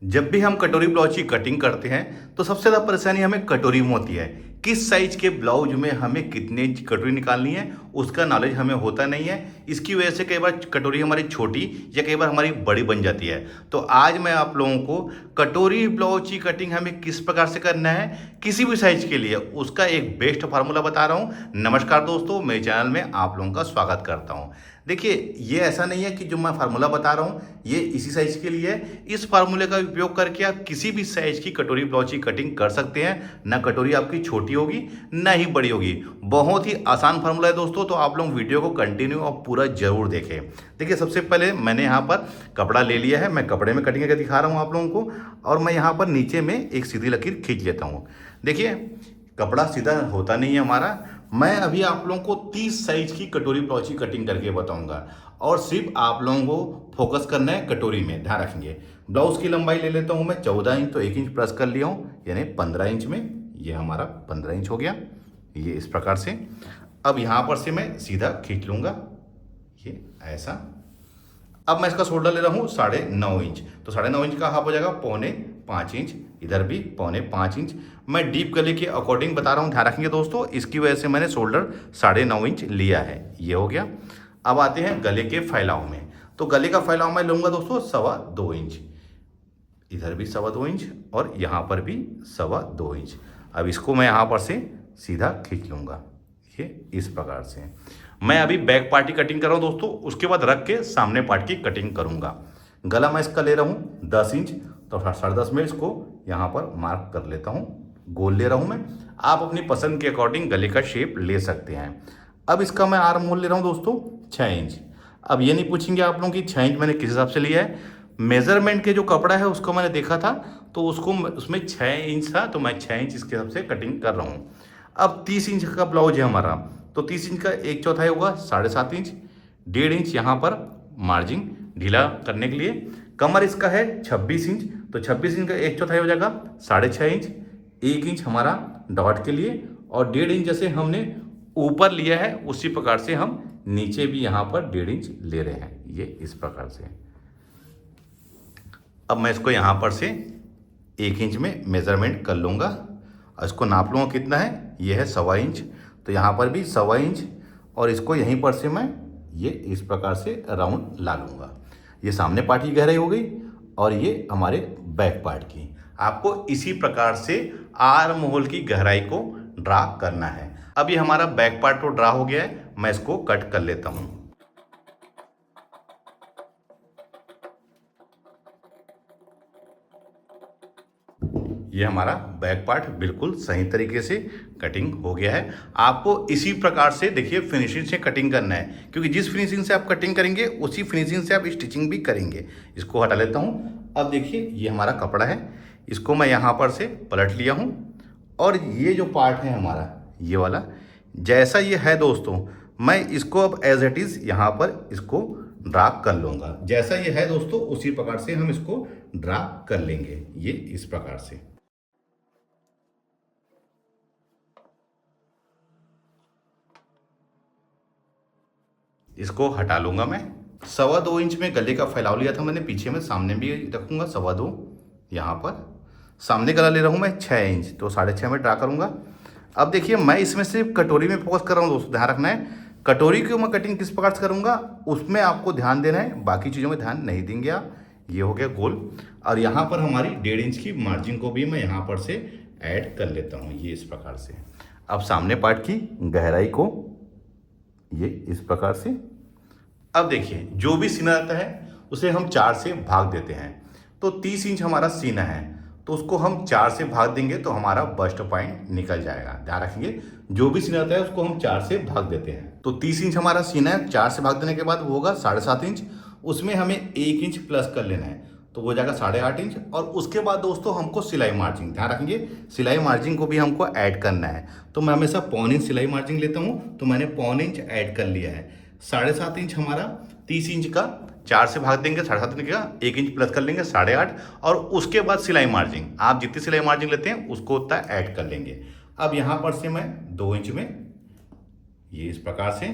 जब भी हम कटोरी ब्लाउज की कटिंग करते हैं तो सबसे ज़्यादा परेशानी हमें कटोरी में होती है। किस साइज के ब्लाउज में हमें कितने इंच कटोरी निकालनी है उसका नॉलेज हमें होता नहीं है। इसकी वजह से कई बार कटोरी हमारी छोटी या कई बार हमारी बड़ी बन जाती है। तो आज मैं आप लोगों को कटोरी ब्लाउज की कटिंग हमें किस प्रकार से करना है किसी भी साइज के लिए उसका एक बेस्ट फार्मूला बता रहा हूँ। नमस्कार दोस्तों, मेरे चैनल में आप लोगों का स्वागत करता हूँ। देखिए, ये ऐसा नहीं है कि जो मैं फार्मूला बता रहा हूँ ये इसी साइज के लिए है। इस फार्मूले का उपयोग करके आप किसी भी साइज की कटोरी ब्लाउज की कटिंग कर सकते हैं। ना कटोरी आपकी छोटी होगी ना ही बड़ी होगी। बहुत ही आसान फार्मूला है दोस्तों, तो आप लोग वीडियो को कंटिन्यू और पूरा जरूर देखें। देखिए, सबसे पहले मैंने यहाँ पर कपड़ा ले लिया है। मैं कपड़े में कटिंग करके दिखा रहा हूँ आप लोगों को, और मैं यहाँ पर नीचे में एक सीधी लकीर खींच लेता हूँ। देखिए, कपड़ा सीधा होता नहीं है हमारा। मैं अभी आप लोगों को 30 साइज की कटोरी ब्लाउज की कटिंग करके बताऊंगा, और सिर्फ आप लोगों को फोकस करना है कटोरी में। ध्यान रखेंगे। ब्लाउज की लंबाई ले लेता हूं मैं 14 इंच, तो 1 इंच प्लस कर लिया हूं, यानी 15 इंच में ये हमारा 15 इंच हो गया। ये इस प्रकार से। अब यहां पर से मैं सीधा खींच लूंगा, ये ऐसा। अब मैं इसका शोल्डर ले रहा हूँ 9.5 इंच, तो 9.5 इंच का हाफ हो जाएगा 4.25 इंच। इधर भी 4.25 इंच। मैं डीप गले के अकॉर्डिंग बता रहा हूँ, ध्यान रखेंगे दोस्तों। इसकी वजह से मैंने शोल्डर 9.5 इंच लिया है। ये हो गया। अब आते हैं गले के फैलाव में। तो गले का फैलाव मैं लूंगा दोस्तों 2.25 इंच। इधर भी 2.25 इंच और यहाँ पर भी 2.25 इंच। अब इसको मैं यहाँ पर से सीधा खींच लूंगा, ये इस प्रकार से। मैं अभी बैक पार्ट की कटिंग कर रहा हूँ दोस्तों, उसके बाद रख के सामने पार्ट की कटिंग करूंगा। गला मैं इसका ले रहा हूँ 10 इंच, तो 10.5 में इसको यहाँ पर मार्क कर लेता हूँ। गोल ले रहा हूँ मैं। आप अपनी पसंद के अकॉर्डिंग गले का शेप ले सकते हैं। अब इसका मैं आर्म होल ले रहा हूँ दोस्तों 6 इंच। अब ये नहीं पूछेंगे आप लोग कि 6 इंच मैंने किस हिसाब से लिया है। मेजरमेंट के जो कपड़ा है उसको मैंने देखा था, तो उसको उसमें 6 इंच था, तो मैं 6 इंच इसके हिसाब से कटिंग कर रहा हूँ। अब 30 इंच का ब्लाउज है हमारा, तो 30 इंच का 1/4 होगा 7.5 इंच। 1.5 इंच यहाँ पर मार्जिन ढीला करने के लिए। कमर इसका है 26 इंच, तो 26 इंच का 1/4 हो जाएगा 6.5 इंच। 1 इंच हमारा डॉट के लिए, और 1.5 इंच जैसे हमने ऊपर लिया है उसी प्रकार से हम नीचे भी यहाँ पर 1.5 इंच ले रहे हैं, ये इस प्रकार से। अब मैं इसको यहाँ पर से 1 इंच में मेजरमेंट कर लूँगा, और इसको नाप लूँगा कितना है। ये है 1.25 इंच, तो यहाँ पर भी 1.25 इंच, और इसको यहीं पर से मैं ये इस प्रकार से राउंड ला लूँगा। ये सामने पार्ट की गहराई हो गई, और ये हमारे बैक पार्ट की। आपको इसी प्रकार से आर्म होल की गहराई को ड्रा करना है। अब ये हमारा बैक पार्ट तो ड्रा हो गया है, मैं इसको कट कर लेता हूँ। ये हमारा बैक पार्ट बिल्कुल सही तरीके से कटिंग हो गया है। आपको इसी प्रकार से देखिए फिनिशिंग से कटिंग करना है, क्योंकि जिस फिनिशिंग से आप कटिंग करेंगे उसी फिनिशिंग से आप स्टिचिंग भी करेंगे। इसको हटा लेता हूँ। अब देखिए, ये हमारा कपड़ा है, इसको मैं यहाँ पर से पलट लिया हूँ, और ये जो पार्ट है हमारा ये वाला, जैसा ये है दोस्तों, मैं इसको अब एज इट इज़ यहाँ पर इसको ड्रा कर लूँगा। जैसा ये है दोस्तों उसी प्रकार से हम इसको ड्रा कर लेंगे, ये इस प्रकार से। इसको हटा लूंगा मैं। 2.25 इंच में गले का फैलाव लिया था मैंने, पीछे में सामने भी रखूंगा 2.25। यहाँ पर सामने गला ले रहा हूँ मैं 6 इंच, तो 6.5 में ड्रा करूंगा। अब देखिए, मैं इसमें सिर्फ कटोरी में फोकस कर रहा हूँ दोस्तों, ध्यान रखना है। कटोरी की मैं कटिंग किस प्रकार से करूँगा उसमें आपको ध्यान देना है, बाकी चीज़ों में ध्यान नहीं देंगे आप। ये हो गया गोल, और यहाँ पर हमारी 1.5 इंच की मार्जिन को भी मैं यहाँ पर से ऐड कर लेता हूँ, ये इस प्रकार से। अब सामने पार्ट की गहराई को ये इस प्रकार से। अब देखिए, जो भी सीना रहता है उसे हम 4 से भाग देते हैं। तो 30 इंच हमारा सीना है, तो उसको हम 4 से भाग देंगे तो हमारा बस्ट पॉइंट निकल जाएगा। ध्यान रखेंगे, जो भी सीना रहता है उसको हम 4 से भाग देते हैं। तो 30 इंच हमारा सीना है, 4 से भाग देने के बाद वो होगा 7.5 इंच। उसमें हमें 1 इंच प्लस कर लेना है, तो वो हो जाएगा 8.5 इंच। और उसके बाद दोस्तों हमको सिलाई मार्जिन, ध्यान रखेंगे, सिलाई मार्जिन को भी हमको ऐड करना है। तो मैं हमेशा 1.25 इंच सिलाई मार्जिन लेता हूँ, तो मैंने 1.25 इंच ऐड कर लिया है। 7.5 इंच हमारा 30 इंच का 4 से भाग देंगे 7.5 इंच का, 1 इंच प्लस कर लेंगे 8.5, और उसके बाद सिलाई मार्जिन, आप जितनी सिलाई मार्जिन लेते हैं उसको उतना ऐड कर लेंगे। अब यहाँ पर से मैं 2 इंच में ये इस प्रकार से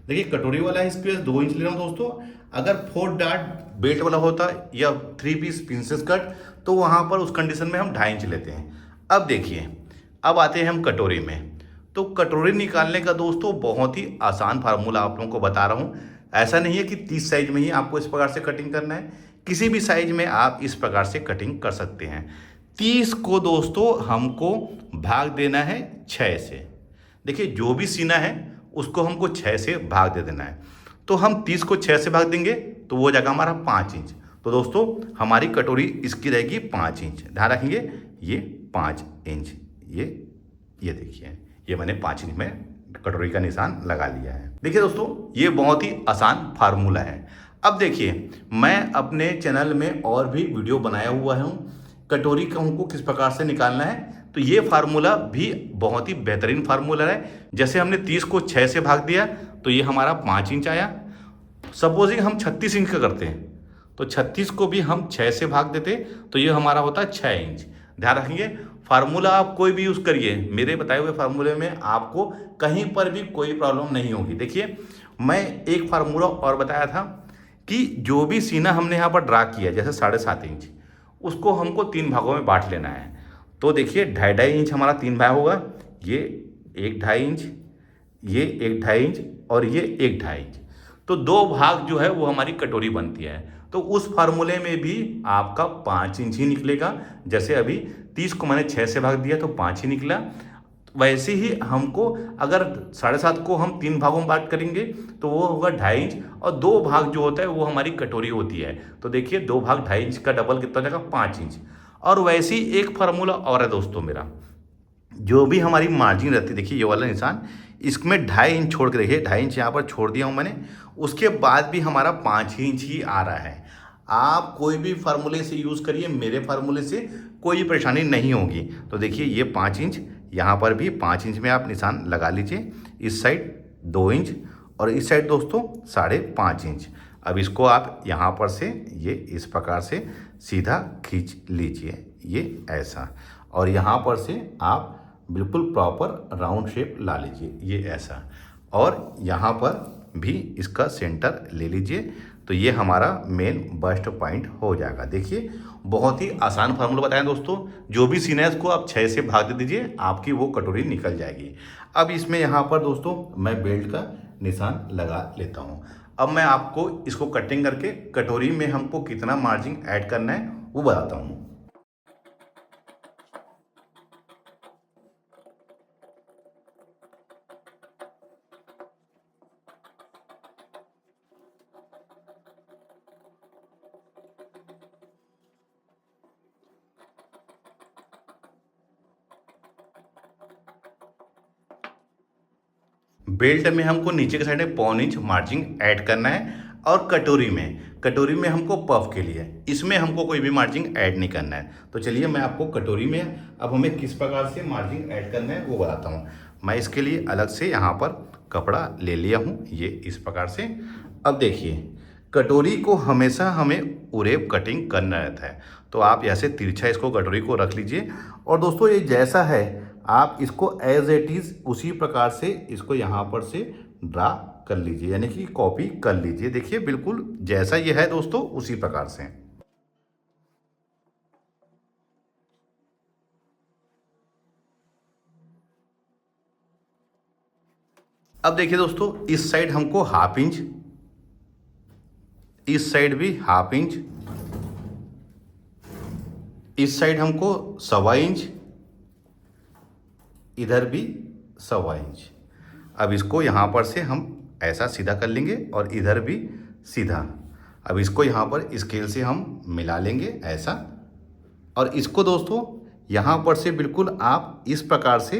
देखिए कटोरी वाला है, स्क्वेयर 2 इंच ले रहा हूँ दोस्तों। अगर 4 डार्ट बेल्ट वाला होता या 3 पीस प्रिंसेस कट, तो वहाँ पर उस कंडीशन में हम 2.5 इंच लेते हैं। अब देखिए, अब आते हैं हम कटोरी में। तो कटोरी निकालने का दोस्तों बहुत ही आसान फार्मूला आप लोगों को बता रहा हूँ। ऐसा नहीं है कि 30 साइज में ही आपको इस प्रकार से कटिंग करना है, किसी भी साइज में आप इस प्रकार से कटिंग कर सकते हैं। 30 को दोस्तों हमको भाग देना है 6 से। देखिए जो भी सीना है उसको हमको 6 से भाग दे देना है। तो हम 30 को 6 से भाग देंगे तो वो जाएगा हमारा 5 इंच। तो दोस्तों हमारी कटोरी इसकी रहेगी 5 इंच। ध्यान रखेंगे ये 5 इंच, ये देखिए, ये मैंने 5 इंच में कटोरी का निशान लगा लिया है। देखिए दोस्तों ये बहुत ही आसान फार्मूला है। अब देखिए मैं अपने चैनल में और भी वीडियो बनाया हुआ हूँ कटोरी का हमको किस प्रकार से निकालना है। तो ये फार्मूला भी बहुत ही बेहतरीन फार्मूला है। जैसे हमने 30 को 6 से भाग दिया तो ये हमारा 5 इंच आया। सपोजिंग हम 36 इंच का करते हैं तो 36 को भी हम 6 से भाग देते तो ये हमारा होता है 6 इंच। ध्यान रखेंगे फार्मूला आप कोई भी यूज़ करिए, मेरे बताए हुए फार्मूले में आपको कहीं पर भी कोई प्रॉब्लम नहीं होगी। देखिए मैं एक फार्मूला और बताया था कि जो भी सीना हमने यहाँ पर ड्रा किया जैसे 7.5 इंच, उसको हमको 3 भागों में बांट लेना है। तो देखिए 2.5 इंच हमारा 3 भाग होगा, ये 1.5 इंच, ये 1.5 इंच और ये 1.5 इंच। तो 2 भाग जो है वो हमारी कटोरी बनती है। तो उस फार्मूले में भी आपका 5 इंच ही निकलेगा। जैसे अभी 30 को मैंने 6 से भाग दिया तो 5 ही निकला। वैसे ही हमको अगर 7.5 को हम 3 भागों में बांट करेंगे तो वो होगा 2.5 इंच, और 2 भाग जो होता है वो हमारी कटोरी होती है। तो देखिए 2 भाग 2.5 इंच का डबल कितना जाएगा 5 इंच। और वैसे ही एक फार्मूला और है दोस्तों मेरा, जो भी हमारी मार्जिन रहती है, देखिए ये वाला निशान, इसमें 2.5 इंच छोड़ के देखिए 2.5 इंच यहाँ पर छोड़ दिया हूँ मैंने, उसके बाद भी हमारा 5 इंच ही आ रहा है। आप कोई भी फार्मूले से यूज़ करिए, मेरे फार्मूले से कोई परेशानी नहीं होगी। तो देखिए ये 5 इंच, यहाँ पर भी 5 इंच में आप निशान लगा लीजिए। इस साइड 2 इंच और इस साइड दोस्तों 5.5 इंच। अब इसको आप यहाँ पर से ये इस प्रकार से सीधा खींच लीजिए, ये ऐसा, और यहाँ पर से आप बिल्कुल प्रॉपर राउंड शेप ला लीजिए, ये ऐसा, और यहाँ पर भी इसका सेंटर ले लीजिए। तो ये हमारा मेन बस्ट पॉइंट हो जाएगा। देखिए बहुत ही आसान फार्मूला बताएं दोस्तों, जो भी सीना है उसको आप 6 से भाग दे दीजिए, आपकी वो कटोरी निकल जाएगी। अब इसमें यहाँ पर दोस्तों मैं बेल्ट का निशान लगा लेता हूँ। अब मैं आपको इसको कटिंग करके कटोरी में हमको कितना मार्जिन ऐड करना है वो बताता हूँ। बेल्ट में हमको नीचे के साइड में 1.25 इंच मार्जिन ऐड करना है, और कटोरी में हमको पफ के लिए, इसमें हमको कोई भी मार्जिन ऐड नहीं करना है। तो चलिए मैं आपको कटोरी में अब हमें किस प्रकार से मार्जिन ऐड करना है वो बताता हूँ। मैं इसके लिए अलग से यहाँ पर कपड़ा ले लिया हूँ, ये इस प्रकार से। अब देखिए कटोरी को हमेशा हमें उरेब कटिंग करना रहता है, तो आप ऐसे तिरछा इसको कटोरी को रख लीजिए। और दोस्तों ये जैसा है आप इसको एज इट इज़ उसी प्रकार से इसको यहाँ पर से ड्रा कर लीजिए, यानी कि कॉपी कर लीजिए। देखिए बिल्कुल जैसा ये है दोस्तों उसी प्रकार से। अब देखिए दोस्तों इस साइड हमको 1/2 इंच, इस साइड भी 1/2 इंच, इस साइड हमको 1.25 इंच, इधर भी 1.25 इंच। अब इसको यहाँ पर से हम ऐसा सीधा कर लेंगे और इधर भी सीधा। अब इसको यहाँ पर स्केल से हम मिला लेंगे ऐसा, और इसको दोस्तों यहाँ पर से बिल्कुल आप इस प्रकार से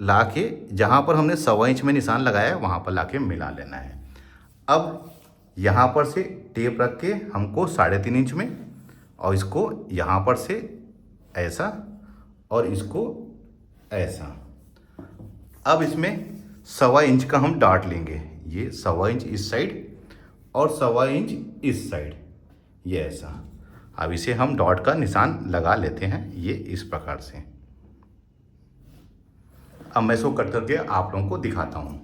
ला के जहाँ पर हमने 1.25 इंच में निशान लगाया है वहाँ पर ला के मिला लेना है। अब यहाँ पर से टेप रख के हमको 3.5 इंच में, और इसको यहाँ पर से ऐसा और इसको ऐसा। अब इसमें 1.25 इंच का हम डाट लेंगे, ये 1.25 इंच इस साइड और 1.25 इंच इस साइड, ये ऐसा। अब इसे हम डॉट का निशान लगा लेते हैं, ये इस प्रकार से। अब मैं इसको कट करके आप लोगों को दिखाता हूँ।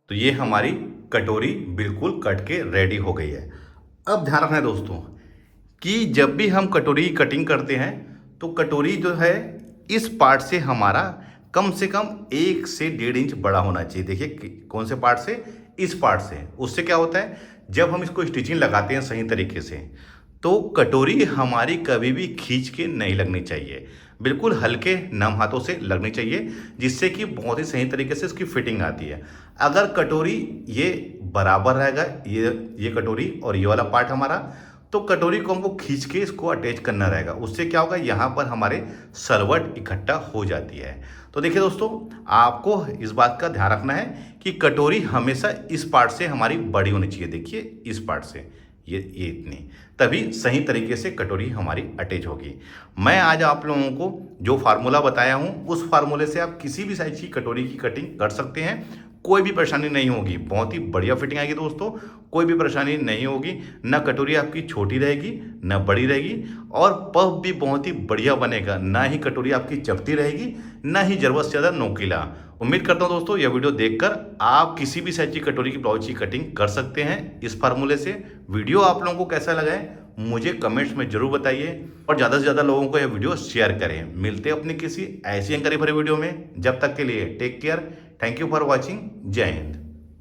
तो ये हमारी कटोरी बिल्कुल कट के रेडी हो गई है। अब ध्यान रखना है दोस्तों कि जब भी हम कटोरी की कटिंग करते हैं तो कटोरी जो है इस पार्ट से हमारा कम से कम 1 से 1.5 इंच बड़ा होना चाहिए। देखिए कौन से पार्ट से, इस पार्ट से। उससे क्या होता है, जब हम इसको स्टिचिंग लगाते हैं सही तरीके से तो कटोरी हमारी कभी भी खींच के नहीं लगनी चाहिए, बिल्कुल हल्के नम हाथों से लगनी चाहिए, जिससे कि बहुत ही सही तरीके से इसकी फिटिंग आती है। अगर कटोरी ये बराबर रहेगा, ये कटोरी और ये वाला पार्ट हमारा, तो कटोरी को हमको खींच के इसको अटैच करना रहेगा। उससे क्या होगा, यहाँ पर हमारे सरवट इकट्ठा हो जाती है। तो देखिए दोस्तों, आपको इस बात का ध्यान रखना है कि कटोरी हमेशा इस पार्ट से हमारी बड़ी होनी चाहिए। देखिए इस पार्ट से ये इतनी, तभी सही तरीके से कटोरी हमारी अटैच होगी। मैं आज आप लोगों को जो फार्मूला बताया हूँ उस फार्मूले से आप किसी भी साइज की कटोरी की कटिंग कर सकते हैं, कोई भी परेशानी नहीं होगी। बहुत ही बढ़िया फिटिंग आएगी दोस्तों, कोई भी परेशानी नहीं होगी। ना कटोरी आपकी छोटी रहेगी ना बड़ी रहेगी, और पफ भी बहुत ही बढ़िया बनेगा। ना ही कटोरी आपकी चपटी रहेगी, ना ही ज़रूरत से ज़्यादा नोकीला। उम्मीद करता हूँ दोस्तों यह वीडियो देखकर आप किसी भी साइज की कटोरी की ब्लाउज की कटिंग कर सकते हैं इस फार्मूले से। वीडियो आप लोगों को कैसा लगा है मुझे कमेंट्स में जरूर बताइए, और ज़्यादा से ज़्यादा लोगों को यह वीडियो शेयर करें। मिलते हैं अपने किसी ऐसी जानकारी भरे वीडियो में, जब तक के लिए take care. Thank you for watching. जय हिंद।